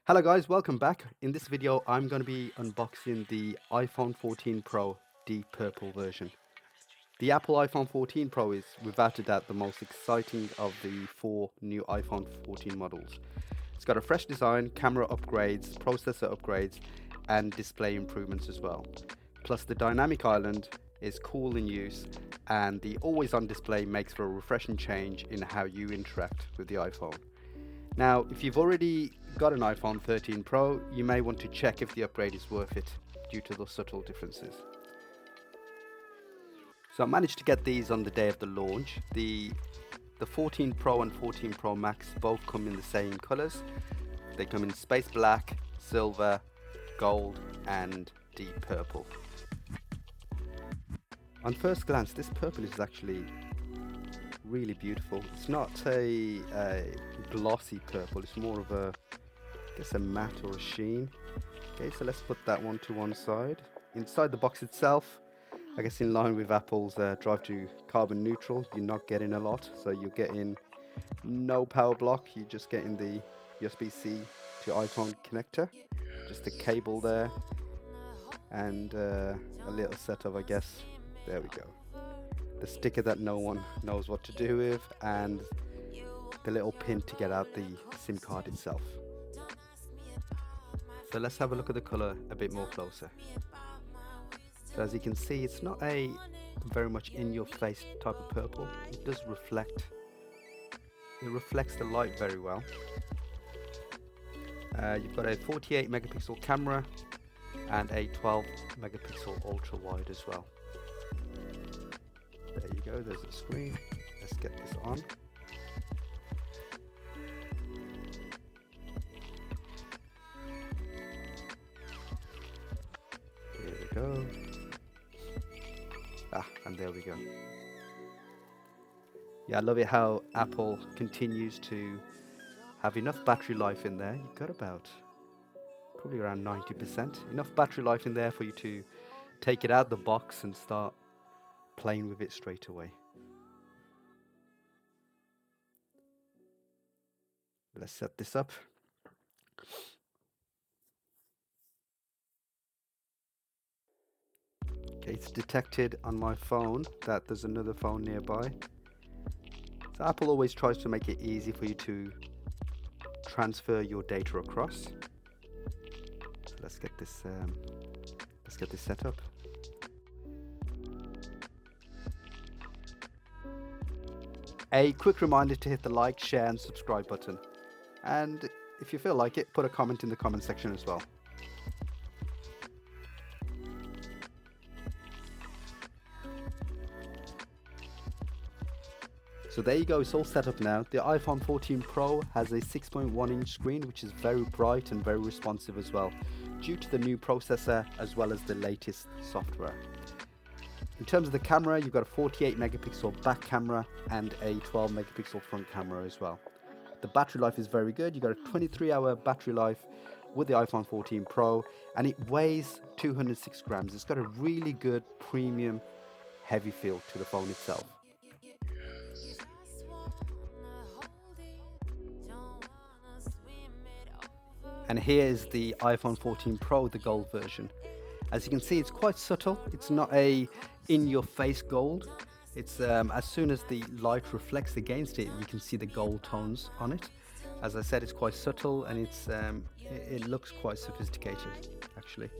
Hello guys, welcome back. In this video I'm going to be unboxing the iPhone 14 Pro Deep Purple version. The Apple iPhone 14 Pro is without a doubt the most exciting of the four new iPhone 14 models. It's got a fresh design, camera upgrades, processor upgrades and display improvements as well. Plus the dynamic island is cool in use and the always on display makes for a refreshing change in how you interact with the iPhone. Now, if you've already got an iPhone 13 Pro, you may want to check if the upgrade is worth it due to the subtle differences. So I managed to get these on the day of the launch. The 14 Pro and 14 Pro Max both come in the same colors. They come in space black, silver, gold and deep purple. On first glance, this purple is actually really beautiful. It's not a glossy purple, it's more of a, I guess, a matte or a sheen. Okay, so let's put that one to one side. Inside the box itself, I guess in line with Apple's drive to carbon neutral, you're not getting a lot. So you're getting no power block, you're just getting the USB-C to iPhone connector, just a cable there, and a little setup, I guess. There we go. The sticker that no one knows what to do with, and the little pin to get out the SIM card itself. So let's have a look at the color a bit more closer. So as you can see, it's not a very much in your face type of purple. It does reflect. It reflects the light very well. You've got a 48 megapixel camera and a 12 megapixel ultra wide as well. There you go, there's the screen. Let's get this on. Here we go. And there we go. Yeah, I love it how Apple continues to have enough battery life in there. You've got about probably around 90%. Enough battery life in there for you to take it out of the box and start playing with it straight away. Let's set this up. Okay, it's detected on my phone that there's another phone nearby. So Apple always tries to make it easy for you to transfer your data across. So let's get this set up. A quick reminder to hit the like, share and subscribe button. And if you feel like it, put a comment in the comment section as well. So there you go, it's all set up now. The iPhone 14 Pro has a 6.1 inch screen, which is very bright and very responsive as well, due to the new processor as well as the latest software. In terms of the camera, you've got a 48 megapixel back camera and a 12 megapixel front camera as well. The battery life is very good. You've got a 23-hour battery life with the iPhone 14 Pro, and it weighs 206 grams. It's got a really good premium heavy feel to the phone itself. And here is the iPhone 14 Pro, the gold version. As you can see, it's quite subtle. It's not a in-your-face gold. It's as soon as the light reflects against it, you can see the gold tones on it. As I said, it's quite subtle and it looks quite sophisticated, actually.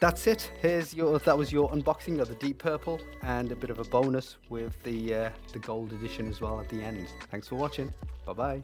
That's it. That was your unboxing of the Deep Purple, and a bit of a bonus with the gold edition as well at the end. Thanks for watching. Bye bye.